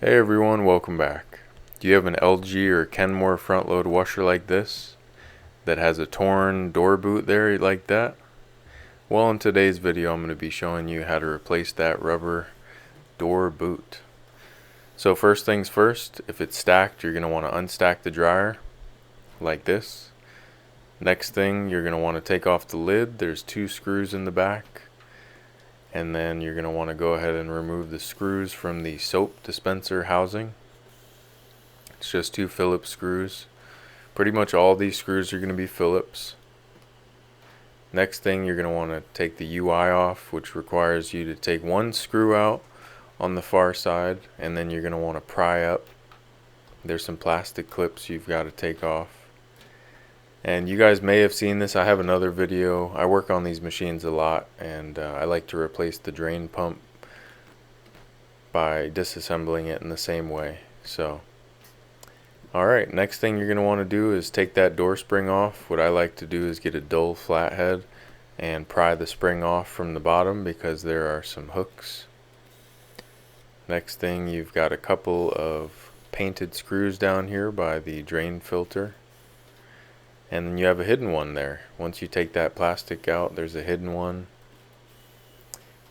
Hey everyone, welcome back. Do you have an LG or Kenmore front load washer like this that has a torn door boot there like that? Well, in today's video I'm going to be showing you how to replace that rubber door boot. So first things first, if it's stacked, you're going to want to unstack the dryer like this. Next thing, you're going to want to take off the lid. There's 2 screws in the back. And then you're going to want to go ahead and remove the screws from the soap dispenser housing. It's just 2 Phillips screws. Pretty much all these screws are going to be Phillips. Next thing, you're going to want to take the UI off, which requires you to take 1 screw out on the far side, and then you're going to want to pry up. There's some plastic clips you've got to take off. And you guys may have seen this. I have another video. I work on these machines a lot, and I like to replace the drain pump by disassembling it in the same way. So alright, next thing you're going to want to do is take that door spring off. What I like to do is get a dull flathead and pry the spring off from the bottom because there are some hooks. Next thing, you've got a couple of painted screws down here by the drain filter. And then you have a hidden one there. Once you take that plastic out, there's a hidden one.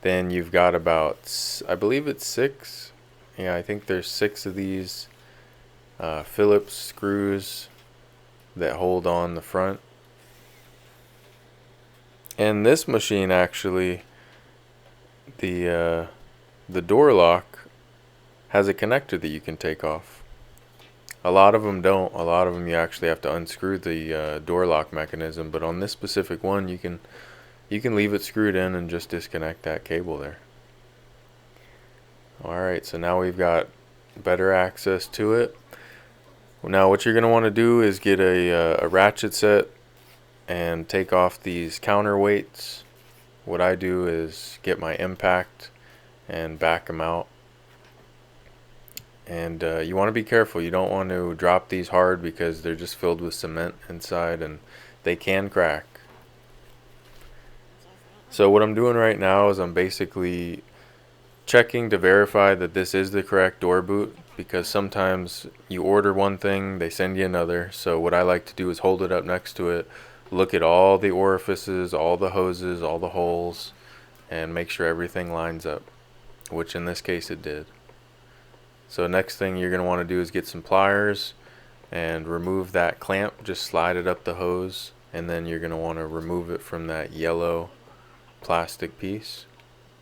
Then you've got about, I believe it's 6. Yeah, I think there's 6 of these Phillips screws that hold on the front. And this machine actually, the door lock has a connector that you can take off. A lot of them don't. A lot of them you actually have to unscrew the door lock mechanism, but on this specific one you can leave it screwed in and just disconnect that cable there. Alright, so now we've got better access to it. Now what you're going to want to do is get a ratchet set and take off these counterweights. What I do is get my impact and back them out. And you want to be careful. You don't want to drop these hard because they're just filled with cement inside and they can crack. So what I'm doing right now is I'm basically checking to verify that this is the correct door boot, because sometimes you order one thing, they send you another. So what I like to do is hold it up next to it, look at all the orifices, all the hoses, all the holes, and make sure everything lines up, which in this case it did. So next thing you're going to want to do is get some pliers and remove that clamp. Just slide it up the hose, and then you're going to want to remove it from that yellow plastic piece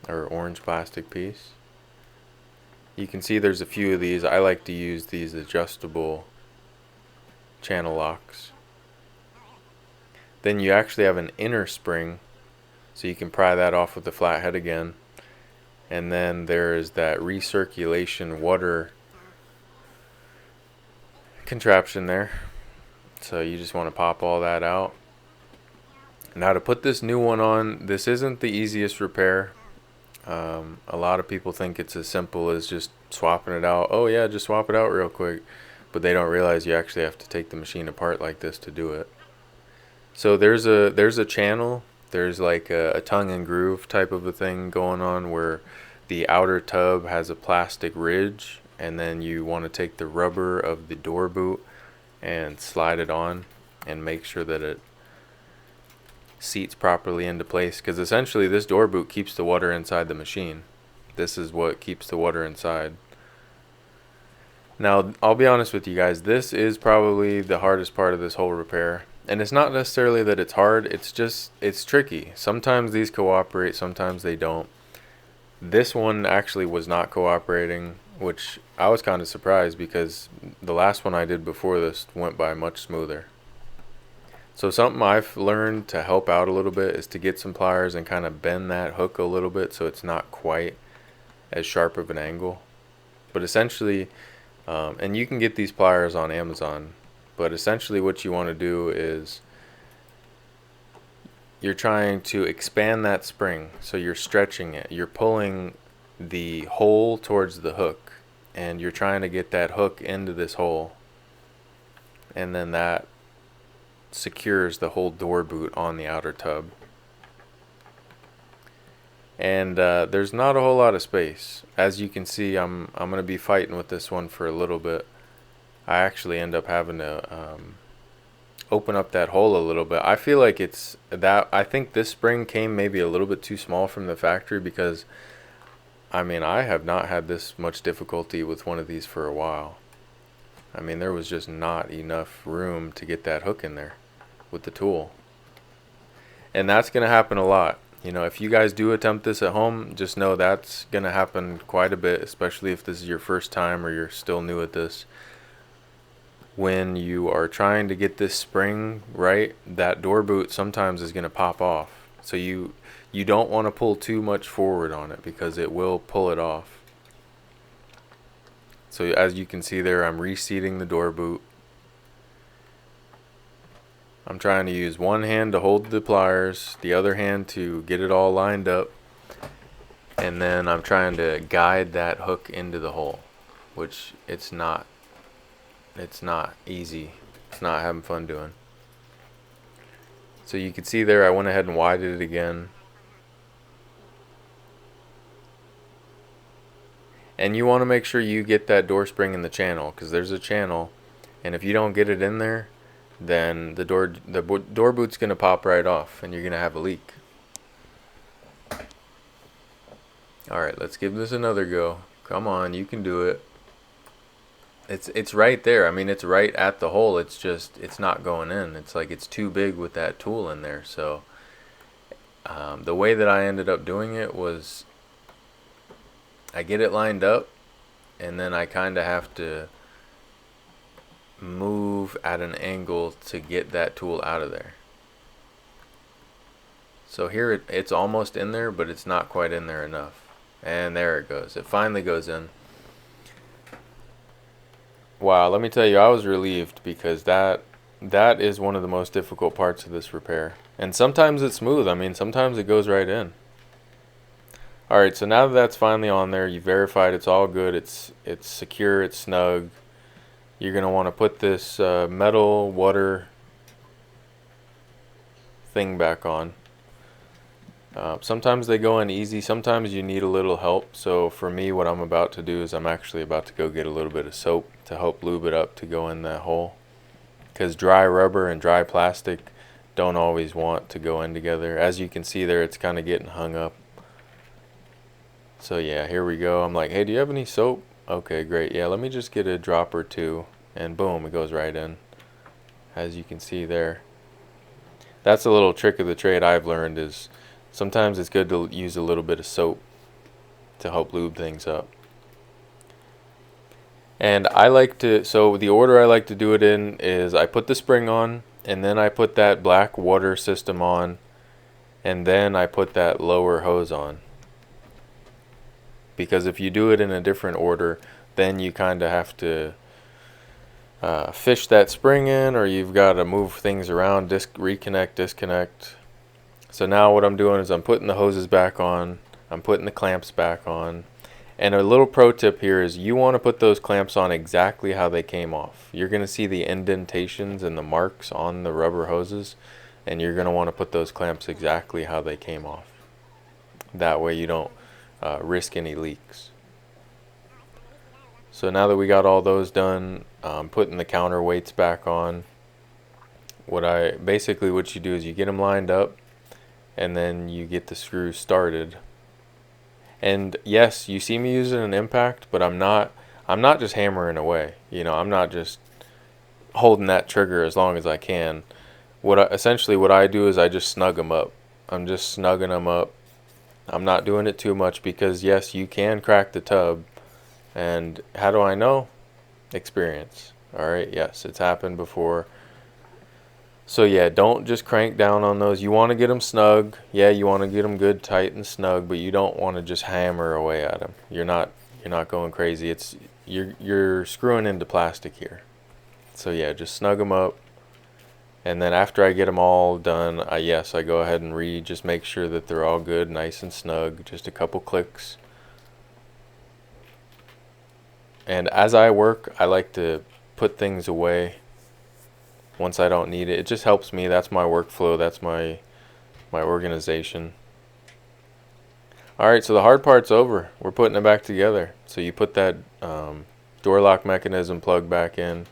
or orange plastic piece. You can see there's a few of these. I like to use these adjustable channel locks. Then you actually have an inner spring, so you can pry that off with the flathead again. And then there is that recirculation water contraption there. So you just want to pop all that out. Now to put this new one on, this isn't the easiest repair. A lot of people think it's as simple as just swapping it out. Oh yeah, just swap it out real quick. But they don't realize you actually have to take the machine apart like this to do it. So there's a channel. There's like a tongue and groove type of a thing going on where the outer tub has a plastic ridge, and then you want to take the rubber of the door boot and slide it on and make sure that it seats properly into place, because essentially this door boot keeps the water inside the machine. This is what keeps the water inside. Now I'll be honest with you guys, this is probably the hardest part of this whole repair. And it's not necessarily that it's hard, it's tricky. Sometimes these cooperate, sometimes they don't. This one actually was not cooperating, which I was kind of surprised because the last one I did before this went by much smoother. So something I've learned to help out a little bit is to get some pliers and kind of bend that hook a little bit so it's not quite as sharp of an angle. But essentially, and you can get these pliers on Amazon, but essentially what you want to do is you're trying to expand that spring, so you're stretching it. You're pulling the hole towards the hook, and you're trying to get that hook into this hole, and then that secures the whole door boot on the outer tub. and there's not a whole lot of space. As you can see, I'm gonna be fighting with this one for a little bit. I actually end up having to open up that hole a little bit. I feel like it's that, I think this spring came maybe a little bit too small from the factory, because I mean, I have not had this much difficulty with one of these for a while. I mean, there was just not enough room to get that hook in there with the tool. And that's going to happen a lot. You know, if you guys do attempt this at home, just know that's going to happen quite a bit, especially if this is your first time or you're still new at this. When you are trying to get this spring right, that door boot sometimes is going to pop off. So you don't want to pull too much forward on it, because it will pull it off. So as you can see there, I'm reseating the door boot. I'm trying to use one hand to hold the pliers, the other hand to get it all lined up, and then I'm trying to guide that hook into the hole, which it's not easy. It's not having fun doing. So you can see there, I went ahead and widened it again. And you want to make sure you get that door spring in the channel, because there's a channel, and if you don't get it in there, then the door boot's going to pop right off and you're going to have a leak. Alright, let's give this another go. Come on, you can do it. It's right there. I mean, it's right at the hole. It's just, it's not going in. It's like it's too big with that tool in there. So the way that I ended up doing it was, I get it lined up, and then I kind of have to move at an angle to get that tool out of there. So here it's almost in there, but it's not quite in there enough. And there it goes. It finally goes in. Wow, let me tell you, I was relieved, because that is one of the most difficult parts of this repair. And sometimes it's smooth. I mean, sometimes it goes right in. Alright, so now that that's finally on there, you verified it's all good, it's secure, it's snug. You're going to want to put this metal water thing back on. Sometimes they go in easy, sometimes you need a little help. So for me, what I'm about to do is I'm actually about to go get a little bit of soap to help lube it up to go in that hole. Because dry rubber and dry plastic don't always want to go in together. As you can see there, it's kind of getting hung up. So yeah, here we go. I'm like, hey, do you have any soap? Okay, great. Yeah, let me just get a drop or two, and boom, it goes right in. As you can see there. That's a little trick of the trade I've learned, is sometimes it's good to use a little bit of soap to help lube things up. And I like to, so the order I like to do it in is I put the spring on, and then I put that black water system on, and then I put that lower hose on. Because if you do it in a different order, then you kind of have to fish that spring in, or you've got to move things around, reconnect, disconnect. So now what I'm doing is I'm putting the hoses back on, I'm putting the clamps back on. And a little pro tip here is you want to put those clamps on exactly how they came off. You're going to see the indentations and the marks on the rubber hoses, and you're going to want to put those clamps exactly how they came off. That way you don't risk any leaks. So now that we got all those done, putting the counterweights back on, what you do is you get them lined up, and then you get the screws started. And yes, you see me using an impact, but I'm not just hammering away. You know, I'm not just holding that trigger as long as I can. Essentially what I do is I just snug them up. I'm just snugging them up. I'm not doing it too much, because yes, you can crack the tub. And how do I know? Experience. Alright, yes, it's happened before. So yeah, don't just crank down on those. You want to get them snug. Yeah, you want to get them good, tight, and snug, but you don't want to just hammer away at them. You're not going crazy. You're screwing into plastic here. So yeah, just snug them up. And then after I get them all done, I go ahead and just make sure that they're all good, nice and snug. Just a couple clicks. And as I work, I like to put things away once I don't need it. It just helps me. That's my workflow. That's my organization. Alright, so the hard part's over. We're putting it back together. So you put that door lock mechanism plug back in.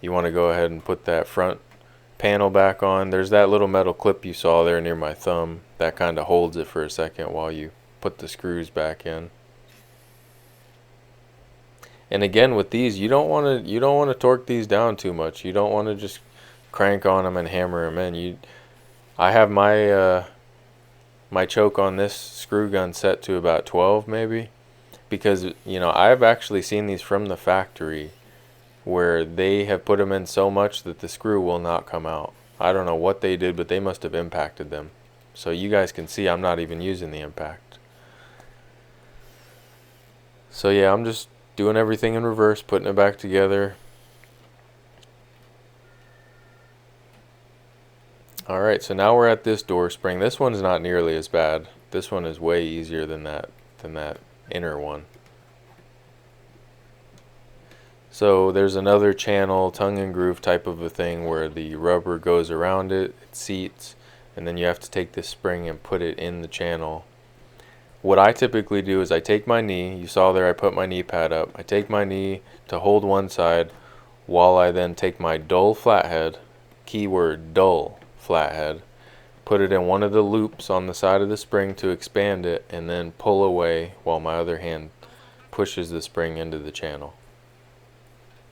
You want to go ahead and put that front panel back on. There's that little metal clip you saw there near my thumb. That kind of holds it for a second while you put the screws back in. And again, with these, you don't want to torque these down too much. You don't want to just crank on them and hammer them in. I have my my choke on this screw gun set to about 12 maybe, because I've actually seen these from the factory where they have put them in so much that the screw will not come out. I don't know what they did, but they must have impacted them. So you guys can see I'm not even using the impact. So yeah, I'm just doing everything in reverse, putting it back together. Alright, so now we're at this door spring. This one's not nearly as bad. This one is way easier than that inner one. So there's another channel, tongue and groove type of a thing where the rubber goes around it, it seats, and then you have to take this spring and put it in the channel. What I typically do is I take my knee, you saw there I put my knee pad up, I take my knee to hold one side while I then take my dull flathead, keyword dull flathead, put it in one of the loops on the side of the spring to expand it, and then pull away while my other hand pushes the spring into the channel.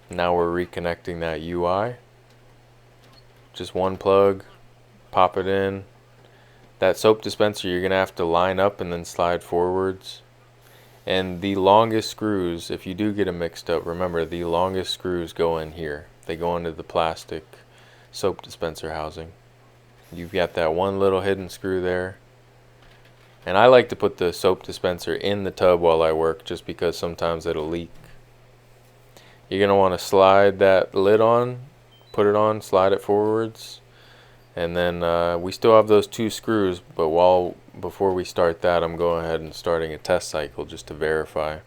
Now we're reconnecting that UI. Just one plug, pop it in. That soap dispenser you're going to have to line up and then slide forwards. And the longest screws, if you do get them mixed up, remember the longest screws go in here. They go into the plastic soap dispenser housing. You've got that one little hidden screw there. And I like to put the soap dispenser in the tub while I work just because sometimes it'll leak. You're going to want to slide that lid on, put it on, slide it forwards. And then we still have those two screws, but before we start that, I'm going ahead and starting a test cycle just to verify.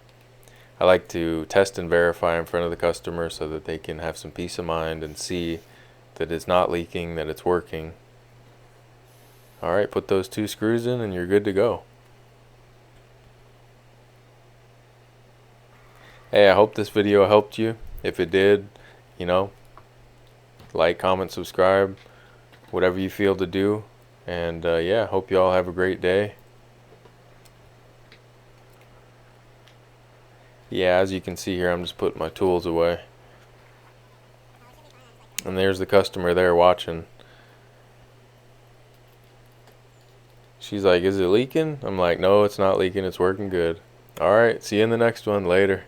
I like to test and verify in front of the customer so that they can have some peace of mind and see that it's not leaking, that it's working. Alright, put those two screws in and you're good to go. Hey, I hope this video helped you. If it did, like, comment, subscribe, whatever you feel to do. And yeah, hope you all have a great day. Yeah, as you can see here, I'm just putting my tools away. And there's the customer there watching. She's like, is it leaking? I'm like, no, it's not leaking, it's working good. Alright, see you in the next one. Later.